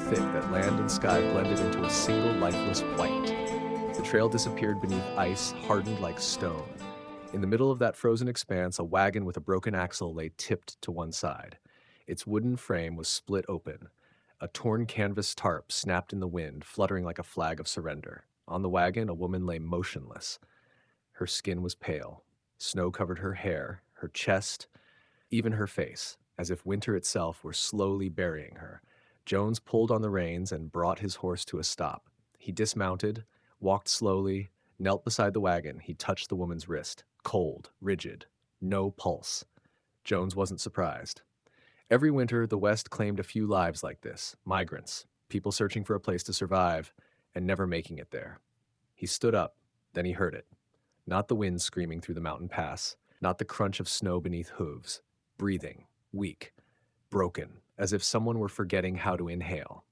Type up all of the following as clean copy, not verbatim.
thick that land and sky blended into a single lifeless white. The trail disappeared beneath ice, hardened like stone. In the middle of that frozen expanse, a wagon with a broken axle lay tipped to one side. Its wooden frame was split open. A torn canvas tarp snapped in the wind, fluttering like a flag of surrender. On the wagon, a woman lay motionless. Her skin was pale. Snow covered her hair, her chest, even her face, as if winter itself were slowly burying her. Jones pulled on the reins and brought his horse to a stop. He dismounted, walked slowly, knelt beside the wagon. He touched the woman's wrist, cold, rigid, no pulse. Jones wasn't surprised. Every winter, the West claimed a few lives like this, migrants, people searching for a place to survive and never making it there. He stood up, then he heard it. Not the wind screaming through the mountain pass, not the crunch of snow beneath hooves. Breathing, weak, broken, as if someone were forgetting how to inhale.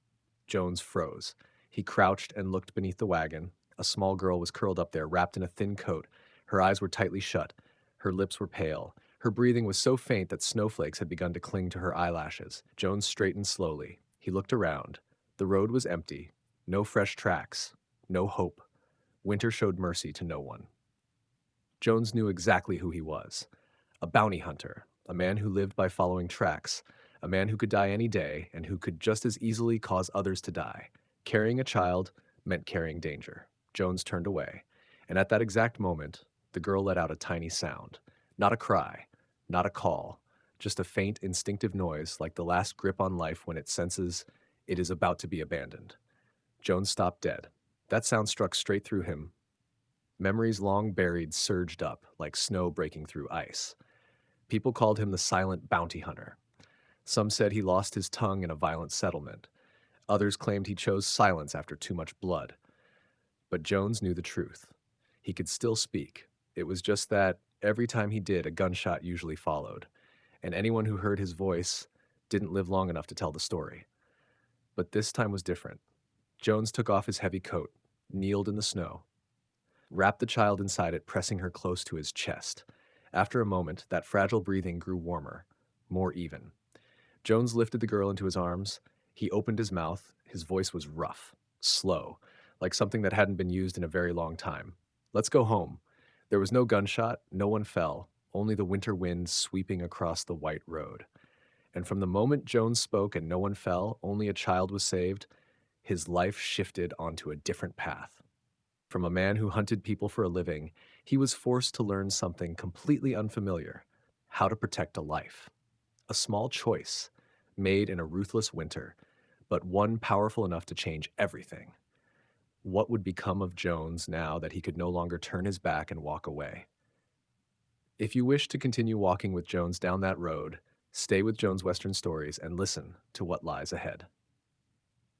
Jones froze. He crouched and looked beneath the wagon. A small girl was curled up there, wrapped in a thin coat. Her eyes were tightly shut. Her lips were pale. Her breathing was so faint that snowflakes had begun to cling to her eyelashes. Jones straightened slowly. He looked around. The road was empty. No fresh tracks. No hope. Winter showed mercy to no one. Jones knew exactly who he was. A bounty hunter, a man who lived by following tracks, a man who could die any day and who could just as easily cause others to die. Carrying a child meant carrying danger. Jones turned away, and at that exact moment, the girl let out a tiny sound. Not a cry, not a call, just a faint, instinctive noise like the last grip on life when it senses it is about to be abandoned. Jones stopped dead. That sound struck straight through him. Memories long buried surged up like snow breaking through ice. People called him the silent bounty hunter. Some said he lost his tongue in a violent settlement. Others claimed he chose silence after too much blood. But Jones knew the truth. He could still speak. It was just that every time he did, a gunshot usually followed, and anyone who heard his voice didn't live long enough to tell the story. But this time was different. Jones took off his heavy coat, kneeled in the snow, wrapped the child inside it, pressing her close to his chest. After a moment, that fragile breathing grew warmer, more even. Jones lifted the girl into his arms. He opened his mouth. His voice was rough, slow, like something that hadn't been used in a very long time. Let's go home. There was no gunshot, no one fell, only the winter wind sweeping across the white road. And from the moment Jones spoke and no one fell, only a child was saved, his life shifted onto a different path. From a man who hunted people for a living, he was forced to learn something completely unfamiliar: how to protect a life. A small choice, made in a ruthless winter, but one powerful enough to change everything. What would become of Jones now that he could no longer turn his back and walk away? If you wish to continue walking with Jones down that road, stay with Jones Western Stories and listen to what lies ahead.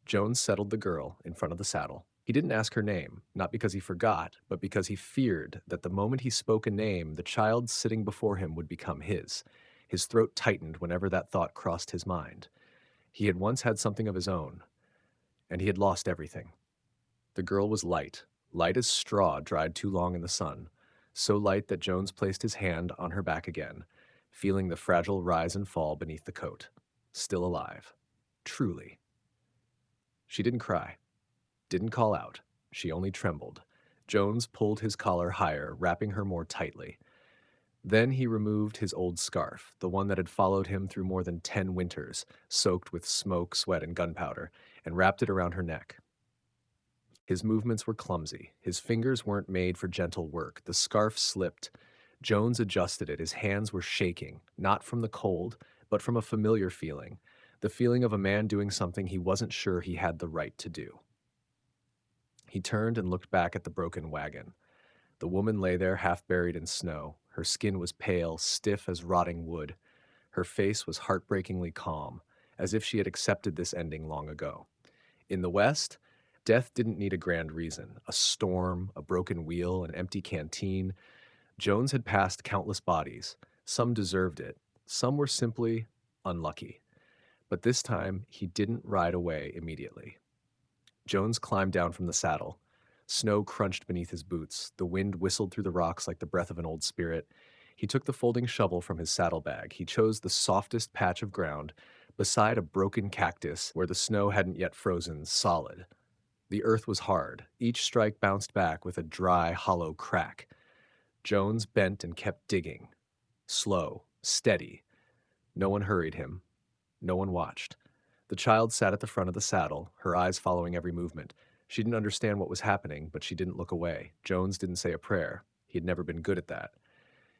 Jones settled the girl in front of the saddle. He didn't ask her name, not because he forgot, but because he feared that the moment he spoke a name, the child sitting before him would become his. His throat tightened whenever that thought crossed his mind. He had once had something of his own, and he had lost everything. The girl was light, light as straw dried too long in the sun, so light that Jones placed his hand on her back again, feeling the fragile rise and fall beneath the coat. Still alive. Truly. She didn't cry, didn't call out. She only trembled. Jones pulled his collar higher, wrapping her more tightly. Then he removed his old scarf, the one that had followed him through more than 10 winters, soaked with smoke, sweat, and gunpowder, and wrapped it around her neck. His movements were clumsy. His fingers weren't made for gentle work. The scarf slipped. Jones adjusted it. His hands were shaking, not from the cold, but from a familiar feeling, the feeling of a man doing something he wasn't sure he had the right to do. He turned and looked back at the broken wagon. The woman lay there half buried in snow. Her skin was pale, stiff as rotting wood. Her face was heartbreakingly calm, as if she had accepted this ending long ago. In the West, death didn't need a grand reason: a storm, a broken wheel, an empty canteen. Jones had passed countless bodies. Some deserved it. Some were simply unlucky. But this time, he didn't ride away immediately. Jones climbed down from the saddle. Snow crunched beneath his boots. The wind whistled through the rocks like the breath of an old spirit. He took the folding shovel from his saddlebag. He chose the softest patch of ground, beside a broken cactus where the snow hadn't yet frozen solid. The earth was hard. Each strike bounced back with a dry, hollow crack. Jones bent and kept digging. Slow, steady. No one hurried him. No one watched. The child sat at the front of the saddle, her eyes following every movement. She didn't understand what was happening, but she didn't look away. Jones didn't say a prayer. He had never been good at that.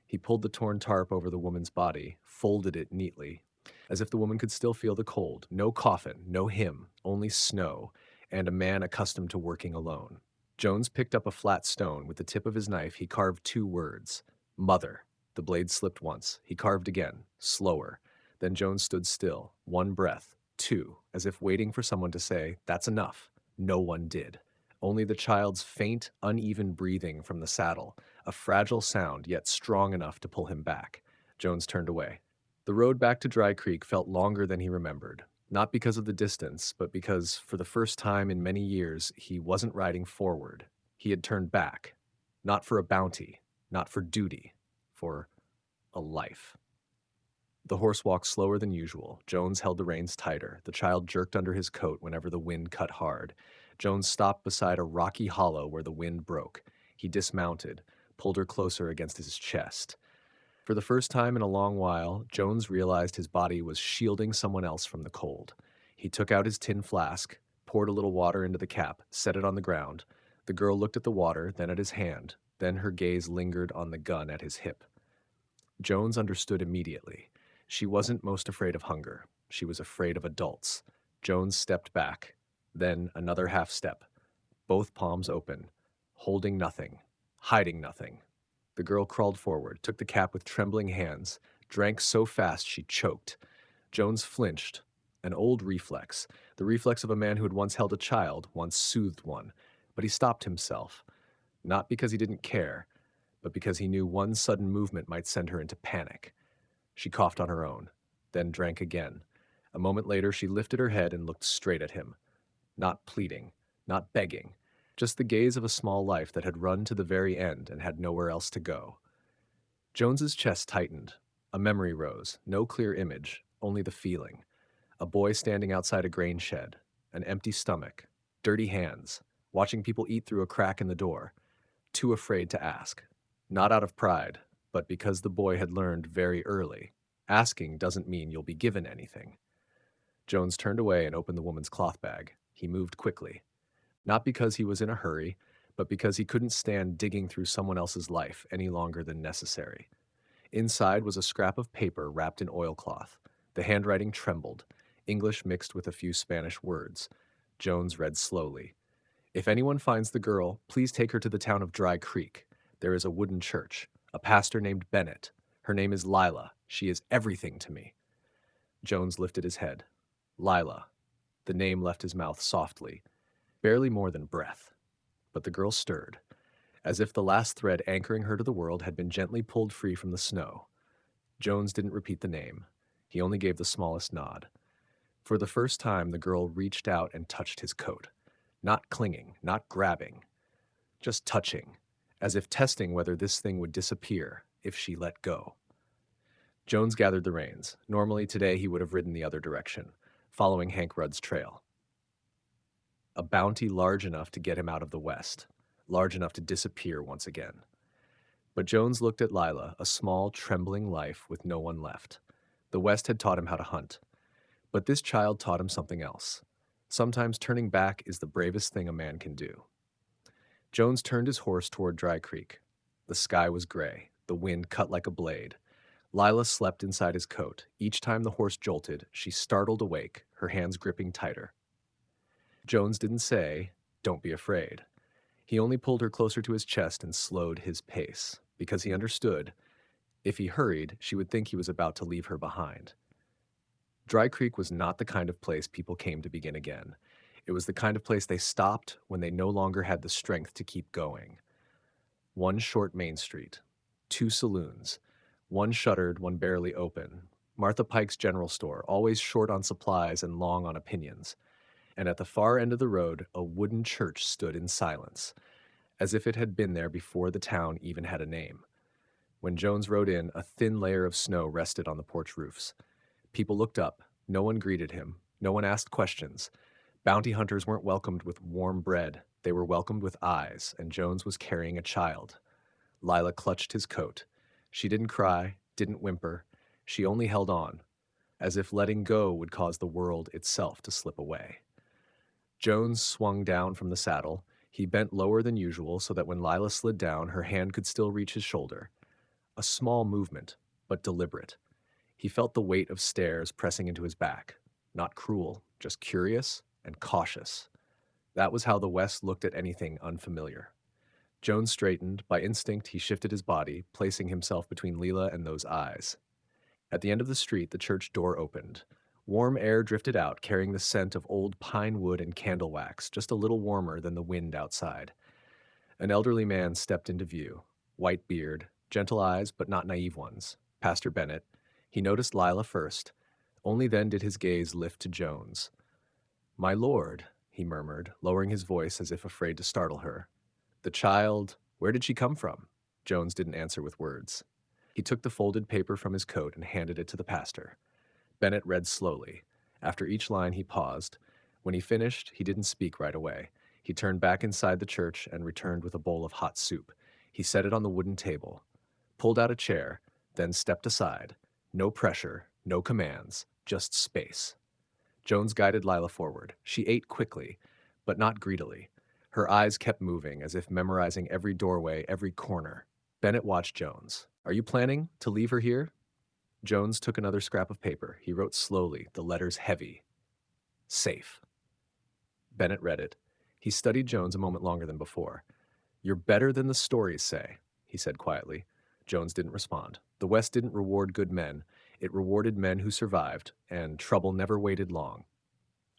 He pulled the torn tarp over the woman's body, folded it neatly, as if the woman could still feel the cold. No coffin, no hymn, only snow, and a man accustomed to working alone. Jones picked up a flat stone. With the tip of his knife, he carved two words. Mother. The blade slipped once. He carved again, slower. Then Jones stood still. One breath. Two, as if waiting for someone to say, "That's enough." No one did. Only the child's faint, uneven breathing from the saddle, a fragile sound, yet strong enough to pull him back. Jones turned away. The road back to Dry Creek felt longer than he remembered. Not because of the distance, but because, for the first time in many years, he wasn't riding forward. He had turned back. Not for a bounty, not for duty, for a life. The horse walked slower than usual. Jones held the reins tighter. The child jerked under his coat whenever the wind cut hard. Jones stopped beside a rocky hollow where the wind broke. He dismounted, pulled her closer against his chest. For the first time in a long while, Jones realized his body was shielding someone else from the cold. He took out his tin flask, poured a little water into the cap, set it on the ground. The girl looked at the water, then at his hand. Then her gaze lingered on the gun at his hip. Jones understood immediately. She wasn't most afraid of hunger. She was afraid of adults. Jones stepped back. Then another half step. Both palms open, holding nothing, hiding nothing. The girl crawled forward, took the cap with trembling hands, drank so fast she choked. Jones flinched. An old reflex, the reflex of a man who had once held a child, once soothed one. But he stopped himself. Not because he didn't care, but because he knew one sudden movement might send her into panic. She coughed on her own, then drank again. A moment later, she lifted her head and looked straight at him. Not pleading, not begging, just the gaze of a small life that had run to the very end and had nowhere else to go. Jones's chest tightened. A memory rose, no clear image, only the feeling. A boy standing outside a grain shed, an empty stomach, dirty hands, watching people eat through a crack in the door, too afraid to ask. Not out of pride, but because the boy had learned very early, asking doesn't mean you'll be given anything. Jones turned away and opened the woman's cloth bag. He moved quickly. Not because he was in a hurry, but because he couldn't stand digging through someone else's life any longer than necessary. Inside was a scrap of paper wrapped in oilcloth. The handwriting trembled, English mixed with a few Spanish words. Jones read slowly. "If anyone finds the girl, please take her to the town of Dry Creek. There is a wooden church, a pastor named Bennett. Her name is Lila. She is everything to me." Jones lifted his head. Lila. The name left his mouth softly, barely more than breath. But the girl stirred, as if the last thread anchoring her to the world had been gently pulled free from the snow. Jones didn't repeat the name. He only gave the smallest nod. For the first time, the girl reached out and touched his coat. Not clinging, not grabbing, just touching, as if testing whether this thing would disappear if she let go. Jones gathered the reins. Normally, today he would have ridden the other direction, following Hank Rudd's trail. A bounty large enough to get him out of the West, large enough to disappear once again. But Jones looked at Lila, a small, trembling life with no one left. The West had taught him how to hunt. But this child taught him something else. Sometimes turning back is the bravest thing a man can do. Jones turned his horse toward Dry Creek. The sky was gray. The wind cut like a blade. Lila slept inside his coat. Each time the horse jolted, she startled awake, her hands gripping tighter. Jones didn't say, "Don't be afraid." He only pulled her closer to his chest and slowed his pace, because he understood, if he hurried, she would think he was about to leave her behind. Dry Creek was not the kind of place people came to begin again. It was the kind of place they stopped when they no longer had the strength to keep going. One short main street, two saloons, one shuttered, one barely open. Martha Pike's general store, always short on supplies and long on opinions. And at the far end of the road, a wooden church stood in silence, as if it had been there before the town even had a name. When Jones rode in, a thin layer of snow rested on the porch roofs. People looked up, No one greeted him. No one asked questions. Bounty hunters weren't welcomed with warm bread. They were welcomed with eyes, and Jones was carrying a child. Lila clutched his coat. She didn't cry, didn't whimper. She only held on, as if letting go would cause the world itself to slip away. Jones swung down from the saddle. He bent lower than usual so that when Lila slid down, her hand could still reach his shoulder. A small movement, but deliberate. He felt the weight of stairs pressing into his back. Not cruel, just curious and cautious. That was how the West looked at anything unfamiliar. Jones straightened. By instinct, he shifted his body, placing himself between Leela and those eyes. At the end of the street, the church door opened. Warm air drifted out, carrying the scent of old pine wood and candle wax, just a little warmer than the wind outside. An elderly man stepped into view. White beard, gentle eyes, but not naive ones. Pastor Bennett. He noticed Lila first. Only then did his gaze lift to Jones. "My lord," he murmured, lowering his voice as if afraid to startle her. "The child, where did she come from?" Jones didn't answer with words. He took the folded paper from his coat and handed it to the pastor. Bennett read slowly. After each line, he paused. When he finished, he didn't speak right away. He turned back inside the church and returned with a bowl of hot soup. He set it on the wooden table, pulled out a chair, then stepped aside. No pressure, no commands, just space. Jones guided Lila forward. She ate quickly, but not greedily. Her eyes kept moving, as if memorizing every doorway, every corner. Bennett watched Jones. "Are you planning to leave her here?" Jones took another scrap of paper. He wrote slowly, the letters heavy. "Safe." Bennett read it. He studied Jones a moment longer than before. "You're better than the stories say," he said quietly. Jones didn't respond. The West didn't reward good men. It rewarded men who survived, and trouble never waited long.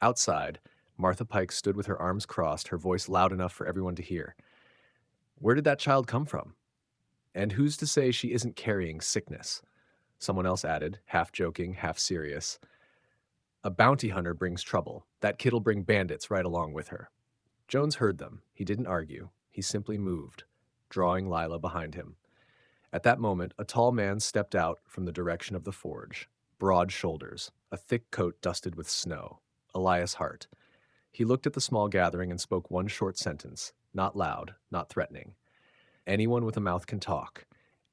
Outside, Martha Pike stood with her arms crossed, her voice loud enough for everyone to hear. "Where did that child come from? And who's to say she isn't carrying sickness?" Someone else added, half joking, half serious. "A bounty hunter brings trouble. That kid'll bring bandits right along with her." Jones heard them. He didn't argue. He simply moved, drawing Lila behind him. At that moment, a tall man stepped out from the direction of the forge. Broad shoulders, a thick coat dusted with snow. Elias Hart. He looked at the small gathering and spoke one short sentence, not loud, not threatening. "Anyone with a mouth can talk.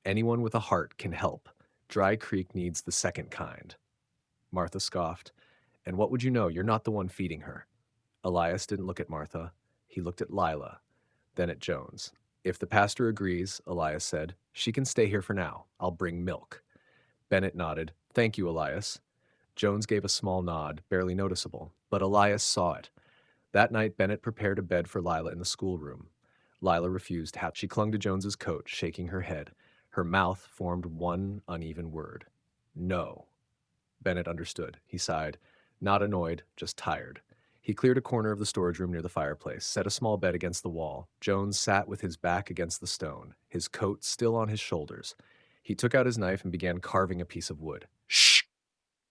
Anyone with a heart can help. Dry Creek needs the second kind." Martha scoffed. "And what would you know? You're not the one feeding her." Elias didn't look at Martha. He looked at Lila, then at Jones. "If the pastor agrees," Elias said, "she can stay here for now. I'll bring milk." Bennett nodded. "Thank you, Elias." Jones gave a small nod, barely noticeable, but Elias saw it. That night, Bennett prepared a bed for Lila in the schoolroom. Lila refused. She clung to Jones's coat, shaking her head. Her mouth formed one uneven word. "No." Bennett understood. He sighed. Not annoyed, just tired. He cleared a corner of the storage room near the fireplace, set a small bed against the wall. Jones sat with his back against the stone, his coat still on his shoulders. He took out his knife and began carving a piece of wood. Shh!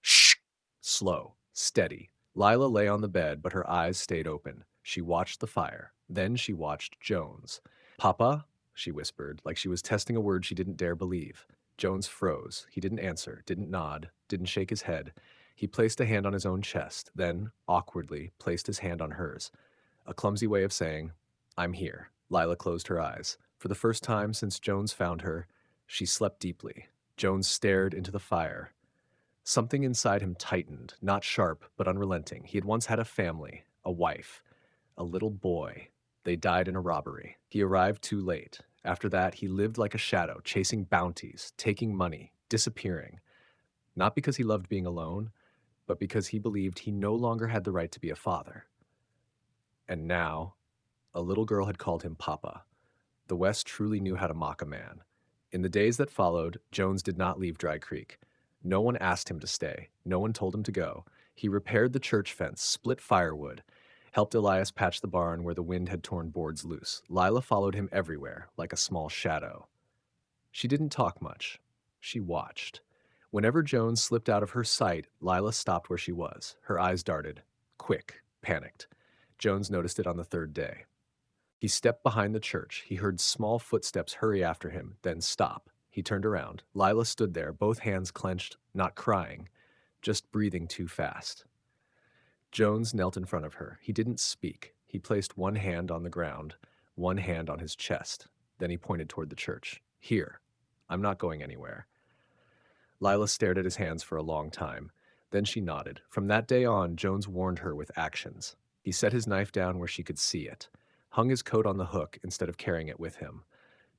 Shh! Slow, steady. Lila lay on the bed, but her eyes stayed open. She watched the fire. Then she watched Jones. "Papa?" she whispered, like she was testing a word she didn't dare believe. Jones froze. He didn't answer, didn't nod, didn't shake his head. He placed a hand on his own chest, then, awkwardly, placed his hand on hers. A clumsy way of saying, "I'm here." Lila closed her eyes. For the first time since Jones found her, she slept deeply. Jones stared into the fire. Something inside him tightened, not sharp, but unrelenting. He had once had a family, a wife, a little boy. They died in a robbery. He arrived too late. After that, he lived like a shadow, chasing bounties, taking money, disappearing. Not because he loved being alone, but because he believed he no longer had the right to be a father. And now, a little girl had called him Papa. The West truly knew how to mock a man. In the days that followed, Jones did not leave Dry Creek. No one asked him to stay. No one told him to go. He repaired the church fence, split firewood, helped Elias patch the barn where the wind had torn boards loose. Lila followed him everywhere, like a small shadow. She didn't talk much. She watched. Whenever Jones slipped out of her sight, Lila stopped where she was. Her eyes darted. Quick, panicked. Jones noticed it on the third day. He stepped behind the church. He heard small footsteps hurry after him, then stop. He turned around. Lila stood there, both hands clenched, not crying, just breathing too fast. Jones knelt in front of her. He didn't speak. He placed one hand on the ground, one hand on his chest. Then he pointed toward the church. Here. I'm not going anywhere. Lila stared at his hands for a long time. Then she nodded. From that day on, Jones warned her with actions. He set his knife down where she could see it, hung his coat on the hook instead of carrying it with him,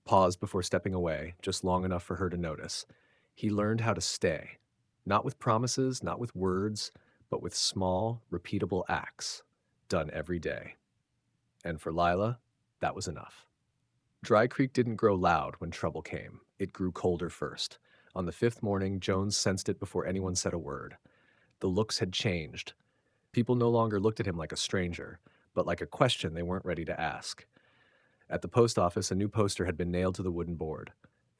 paused before stepping away, just long enough for her to notice. He learned how to stay, not with promises, not with words, but with small, repeatable acts, done every day. And for Lila, that was enough. Dry Creek didn't grow loud when trouble came. It grew colder first. On the fifth morning, Jones sensed it before anyone said a word. The looks had changed. People no longer looked at him like a stranger, but like a question they weren't ready to ask. At the post office, a new poster had been nailed to the wooden board.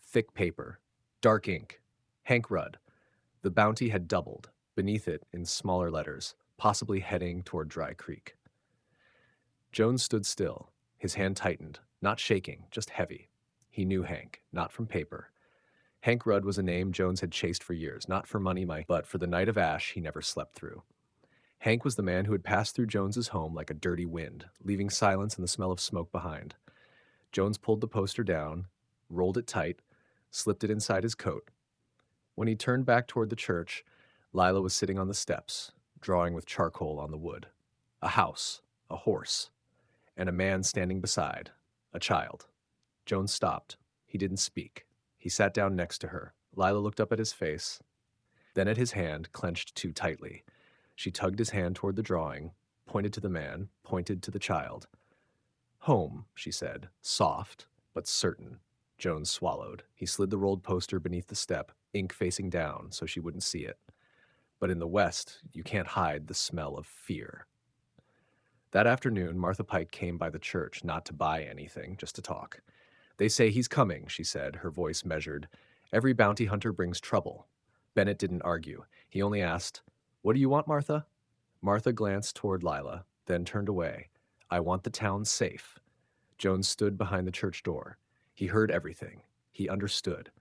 Thick paper, dark ink, Hank Rudd. The bounty had doubled. Beneath it, in smaller letters, possibly heading toward Dry Creek. Jones stood still. His hand tightened, not shaking, just heavy. He knew Hank, not from paper. Hank Rudd was a name Jones had chased for years, not for money, but for the night of ash he never slept through. Hank was the man who had passed through Jones's home like a dirty wind, leaving silence and the smell of smoke behind. Jones pulled the poster down, rolled it tight, slipped it inside his coat. When he turned back toward the church, Lila was sitting on the steps, drawing with charcoal on the wood. A house, a horse, and a man standing beside, a child. Jones stopped. He didn't speak. He sat down next to her. Lila looked up at his face, then at his hand, clenched too tightly. She tugged his hand toward the drawing, pointed to the man, pointed to the child. Home, she said, soft, but certain. Jones swallowed. He slid the rolled poster beneath the step, ink facing down so she wouldn't see it. But in the West, you can't hide the smell of fear. That afternoon, Martha Pike came by the church, not to buy anything, just to talk. They say he's coming, she said, her voice measured. Every bounty hunter brings trouble. Bennett didn't argue. He only asked, "What do you want, Martha?" Martha glanced toward Lila, then turned away. "I want the town safe." Jones stood behind the church door. He heard everything. He understood.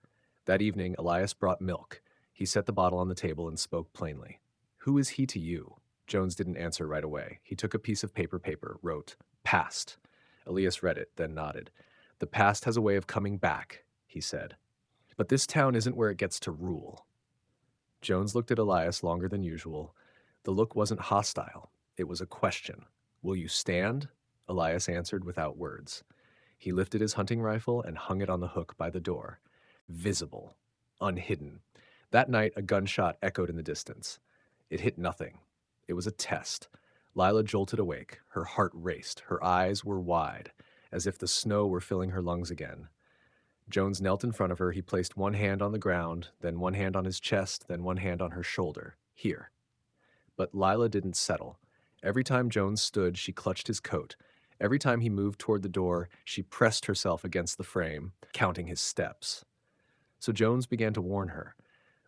That evening, Elias brought milk. He set the bottle on the table and spoke plainly. "Who is he to you?" Jones didn't answer right away. He took a piece of paper, wrote, "Past." Elias read it, then nodded. "The past has a way of coming back," he said. "But this town isn't where it gets to rule." Jones looked at Elias longer than usual. The look wasn't hostile. It was a question. "Will you stand?" Elias answered without words. He lifted his hunting rifle and hung it on the hook by the door. Visible. Unhidden. That night, a gunshot echoed in the distance. It hit nothing. It was a test. Lila jolted awake. Her heart raced. Her eyes were wide, as if the snow were filling her lungs again. Jones knelt in front of her. He placed one hand on the ground, then one hand on his chest, then one hand on her shoulder. Here. But Lila didn't settle. Every time Jones stood, she clutched his coat. Every time he moved toward the door, she pressed herself against the frame, counting his steps. So Jones began to warn her.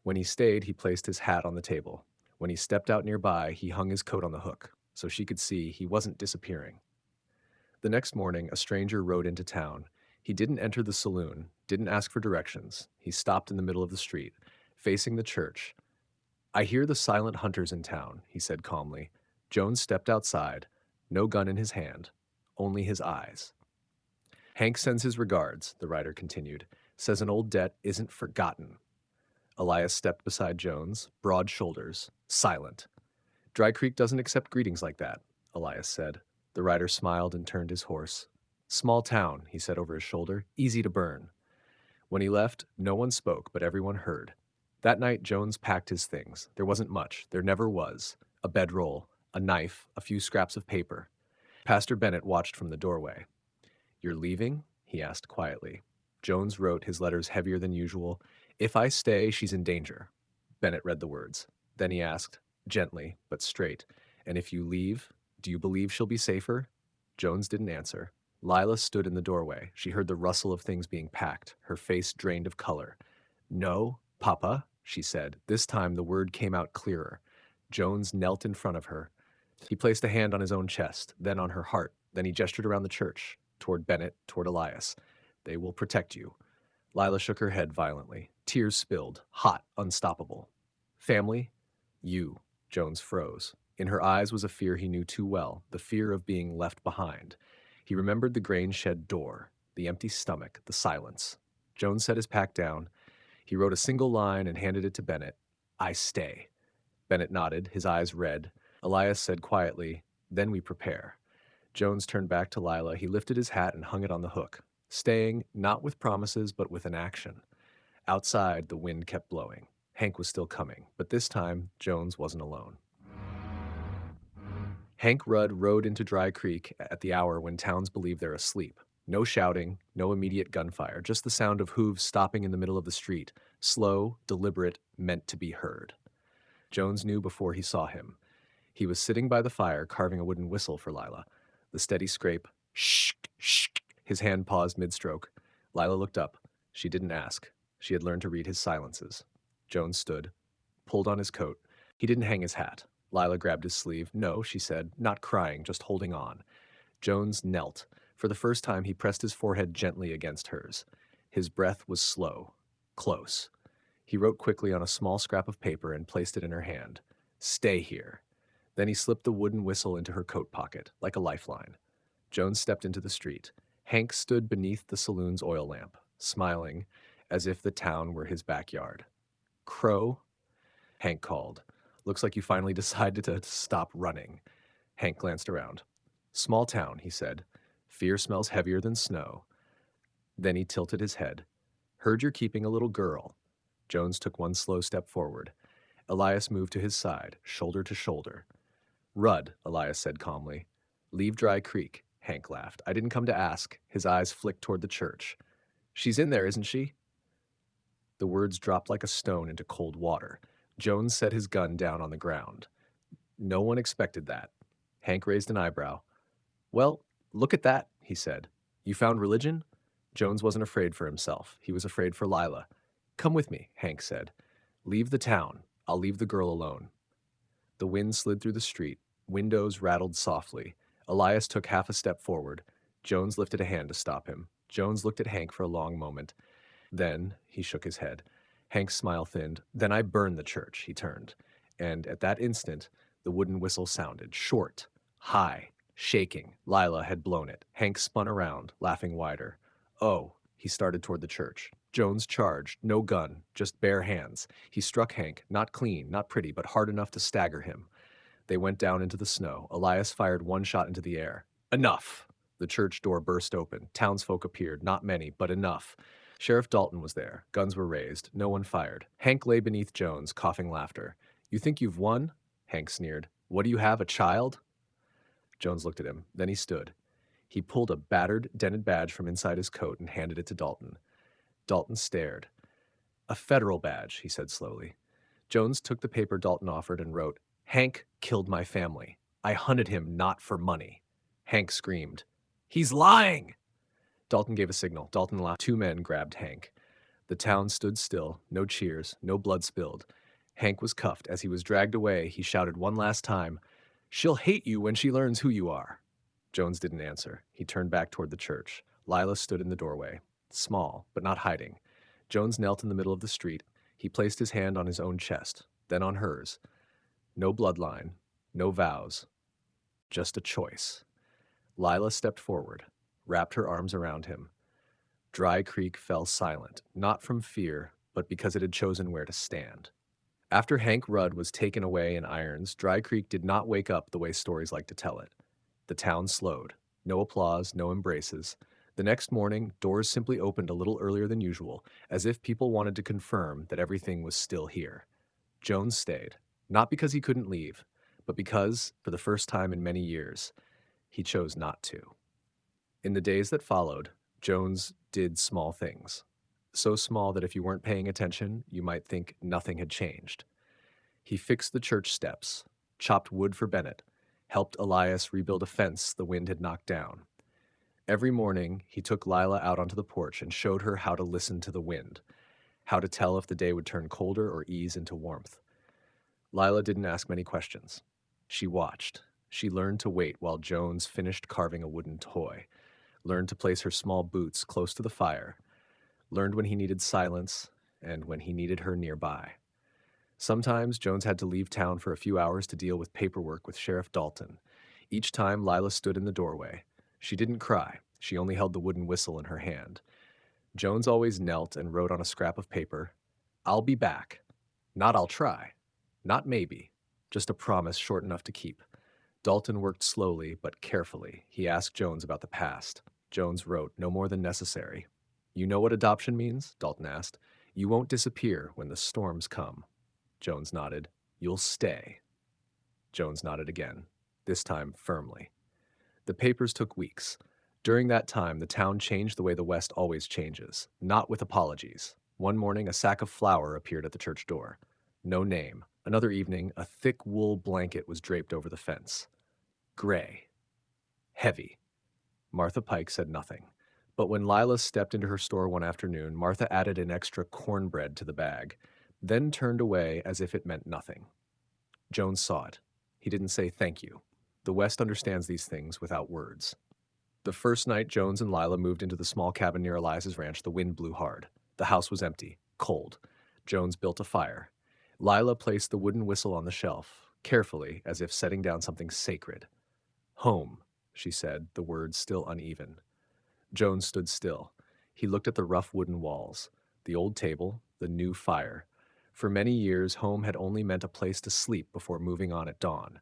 When he stayed, he placed his hat on the table. When he stepped out nearby, he hung his coat on the hook, so she could see he wasn't disappearing. The next morning, a stranger rode into town. He didn't enter the saloon, didn't ask for directions. He stopped in the middle of the street, facing the church. "I hear the silent hunters in town," he said calmly. Jones stepped outside, no gun in his hand, only his eyes. "Hank sends his regards," the rider continued. "Says an old debt isn't forgotten." Elias stepped beside Jones, broad shoulders, silent. "Dry Creek doesn't accept greetings like that," Elias said. The rider smiled and turned his horse. "Small town," he said over his shoulder, "easy to burn." When he left, no one spoke, but everyone heard. That night, Jones packed his things. There wasn't much. There never was. A bedroll, a knife, a few scraps of paper. Pastor Bennett watched from the doorway. "You're leaving?" he asked quietly. Jones wrote, his letters heavier than usual. "If I stay, she's in danger." Bennett read the words. Then he asked, gently but straight, "And if you leave, do you believe she'll be safer?" Jones didn't answer. Lila stood in the doorway. She heard the rustle of things being packed, her face drained of color. "No, Papa," she said. This time the word came out clearer. Jones knelt in front of her. He placed a hand on his own chest, then on her heart. Then he gestured around the church, toward Bennett, toward Elias. "They will protect you." Lila shook her head violently. Tears spilled, hot, unstoppable. "Family?" You. Jones froze. In her eyes was a fear he knew too well, the fear of being left behind. He remembered the grain shed door, the empty stomach, the silence. Jones set his pack down. He wrote a single line and handed it to Bennett. I stay. Bennett nodded, his eyes red. Elias said quietly, then we prepare. Jones turned back to Lila. He lifted his hat and hung it on the hook, staying, not with promises, but with an action. Outside, the wind kept blowing. Hank was still coming, but this time, Jones wasn't alone. Hank Rudd rode into Dry Creek at the hour when towns believe they're asleep. No shouting, no immediate gunfire, just the sound of hooves stopping in the middle of the street, slow, deliberate, meant to be heard. Jones knew before he saw him. He was sitting by the fire, carving a wooden whistle for Lila. The steady scrape, shh, shh. His hand paused mid-stroke. Lila looked up. She didn't ask. She had learned to read his silences. Jones stood, pulled on his coat. He didn't hang his hat. Lila grabbed his sleeve. No, she said, not crying, just holding on. Jones knelt. For the first time, he pressed his forehead gently against hers. His breath was slow, close. He wrote quickly on a small scrap of paper and placed it in her hand. Stay here. Then he slipped the wooden whistle into her coat pocket, like a lifeline. Jones stepped into the street. Hank stood beneath the saloon's oil lamp, smiling, as if the town were his backyard. Crow? Hank called. Looks like you finally decided to stop running. Hank glanced around. Small town, he said. Fear smells heavier than snow. Then he tilted his head. Heard you're keeping a little girl. Jones took one slow step forward. Elias moved to his side, shoulder to shoulder. Rudd, Elias said calmly. Leave Dry Creek, Hank laughed. I didn't come to ask. His eyes flicked toward the church. She's in there, isn't she? The words dropped like a stone into cold water. Jones set his gun down on the ground. No one expected that. Hank raised an eyebrow. Well, look at that, he said. You found religion? Jones wasn't afraid for himself. He was afraid for Lila. Come with me, Hank said. Leave the town. I'll leave the girl alone. The wind slid through the street. Windows rattled softly. Elias took half a step forward. Jones lifted a hand to stop him. Jones looked at Hank for a long moment. Then he shook his head. Hank's smile thinned. Then I burned the church, he turned. And at that instant, the wooden whistle sounded, short, high, shaking. Lila had blown it. Hank spun around, laughing wider. Oh, he started toward the church. Jones charged, no gun, just bare hands. He struck Hank, not clean, not pretty, but hard enough to stagger him. They went down into the snow. Elias fired one shot into the air. Enough! The church door burst open. Townsfolk appeared, not many, but enough. Sheriff Dalton was there. Guns were raised. No one fired. Hank lay beneath Jones, coughing laughter. You think you've won? Hank sneered. What do you have, a child? Jones looked at him. Then he stood. He pulled a battered, dented badge from inside his coat and handed it to Dalton. Dalton stared. A federal badge, he said slowly. Jones took the paper Dalton offered and wrote, Hank killed my family. I hunted him not for money. Hank screamed. He's lying! Dalton gave a signal. Dalton laughed. Two men grabbed Hank. The town stood still. No cheers. No blood spilled. Hank was cuffed. As he was dragged away, he shouted one last time, She'll hate you when she learns who you are. Jones didn't answer. He turned back toward the church. Lila stood in the doorway, small, but not hiding. Jones knelt in the middle of the street. He placed his hand on his own chest, then on hers. No bloodline, no vows, just a choice. Lila stepped forward, wrapped her arms around him. Dry Creek fell silent, not from fear, but because it had chosen where to stand. After Hank Rudd was taken away in irons, Dry Creek did not wake up the way stories like to tell it. The town slowed. No applause, no embraces. The next morning, doors simply opened a little earlier than usual, as if people wanted to confirm that everything was still here. Jones stayed, not because he couldn't leave, but because, for the first time in many years, he chose not to. In the days that followed, Jones did small things. So small that if you weren't paying attention, you might think nothing had changed. He fixed the church steps, chopped wood for Bennett, helped Elias rebuild a fence the wind had knocked down. Every morning, he took Lila out onto the porch and showed her how to listen to the wind, how to tell if the day would turn colder or ease into warmth. Lila didn't ask many questions. She watched. She learned to wait while Jones finished carving a wooden toy, learned to place her small boots close to the fire, learned when he needed silence and when he needed her nearby. Sometimes Jones had to leave town for a few hours to deal with paperwork with Sheriff Dalton. Each time, Lila stood in the doorway. She didn't cry. She only held the wooden whistle in her hand. Jones always knelt and wrote on a scrap of paper, "I'll be back. Not I'll try. Not maybe. Just a promise short enough to keep." Dalton worked slowly but carefully. He asked Jones about the past. Jones wrote, "No more than necessary." "You know what adoption means?" Dalton asked. "You won't disappear when the storms come." Jones nodded. "You'll stay." Jones nodded again, this time firmly. The papers took weeks. During that time, the town changed the way the West always changes, not with apologies. One morning, a sack of flour appeared at the church door. No name. Another evening, a thick wool blanket was draped over the fence. Gray. Heavy. Martha Pike said nothing. But when Lila stepped into her store one afternoon, Martha added an extra cornbread to the bag, then turned away as if it meant nothing. Jones saw it. He didn't say thank you. The West understands these things without words. The first night Jones and Lila moved into the small cabin near Eliza's ranch, the wind blew hard. The house was empty, cold. Jones built a fire. Lila placed the wooden whistle on the shelf, carefully, as if setting down something sacred. "Home," she said, the words still uneven. Jones stood still. He looked at the rough wooden walls, the old table, the new fire. For many years, home had only meant a place to sleep before moving on at dawn.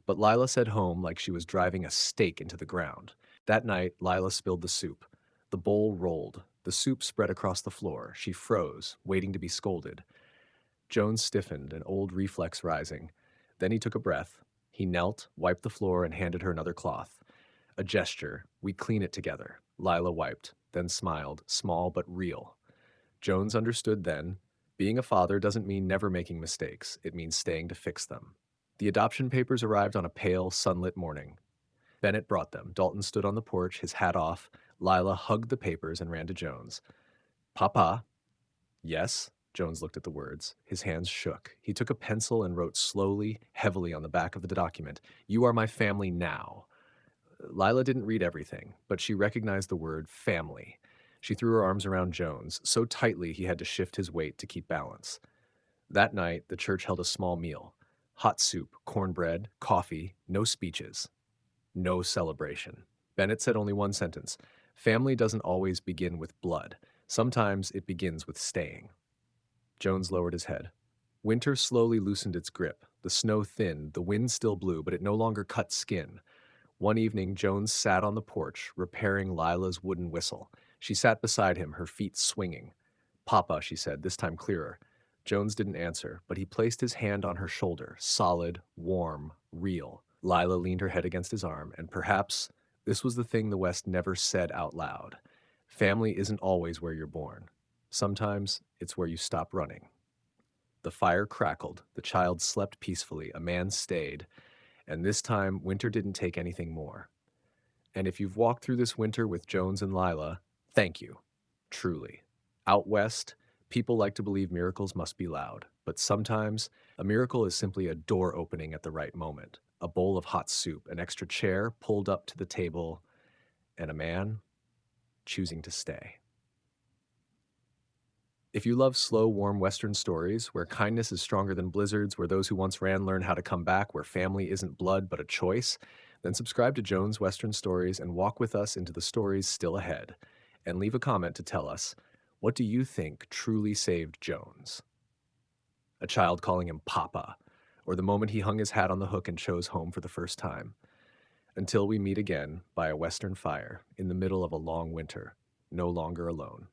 But Lila said home like she was driving a stake into the ground. That night, Lila spilled the soup. The bowl rolled. The soup spread across the floor. She froze, waiting to be scolded. Jones stiffened, an old reflex rising. Then he took a breath. He knelt, wiped the floor, and handed her another cloth. A gesture. "We clean it together." Lila wiped, then smiled, small but real. Jones understood then. Being a father doesn't mean never making mistakes. It means staying to fix them. The adoption papers arrived on a pale, sunlit morning. Bennett brought them. Dalton stood on the porch, his hat off. Lila hugged the papers and ran to Jones. "Papa." "Yes?" Jones looked at the words. His hands shook. He took a pencil and wrote slowly, heavily on the back of the document, "You are my family now." Lila didn't read everything, but she recognized the word family. She threw her arms around Jones, so tightly he had to shift his weight to keep balance. That night, the church held a small meal. Hot soup, cornbread, coffee, no speeches. No celebration. Bennett said only one sentence. "Family doesn't always begin with blood. Sometimes it begins with staying." Jones lowered his head. Winter slowly loosened its grip. The snow thinned, the wind still blew, but it no longer cut skin. One evening, Jones sat on the porch, repairing Lila's wooden whistle. She sat beside him, her feet swinging. "Papa," she said, this time clearer. Jones didn't answer, but he placed his hand on her shoulder, solid, warm, real. Lila leaned her head against his arm, and perhaps this was the thing the West never said out loud. Family isn't always where you're born. Sometimes it's where you stop running. The fire crackled, the child slept peacefully, a man stayed, and this time Winter didn't take anything more. And if you've walked through this winter with Jones and Lila, thank you, truly. Out west, people like to believe miracles must be loud, but sometimes a miracle is simply a door opening at the right moment, a bowl of hot soup, an extra chair pulled up to the table, and a man choosing to stay. If you love slow, warm Western stories, where kindness is stronger than blizzards, where those who once ran learn how to come back, where family isn't blood but a choice, then subscribe to Jones Western Stories and walk with us into the stories still ahead. And leave a comment to tell us, what do you think truly saved Jones? A child calling him Papa, or the moment he hung his hat on the hook and chose home for the first time. Until we meet again by a Western fire in the middle of a long winter, no longer alone.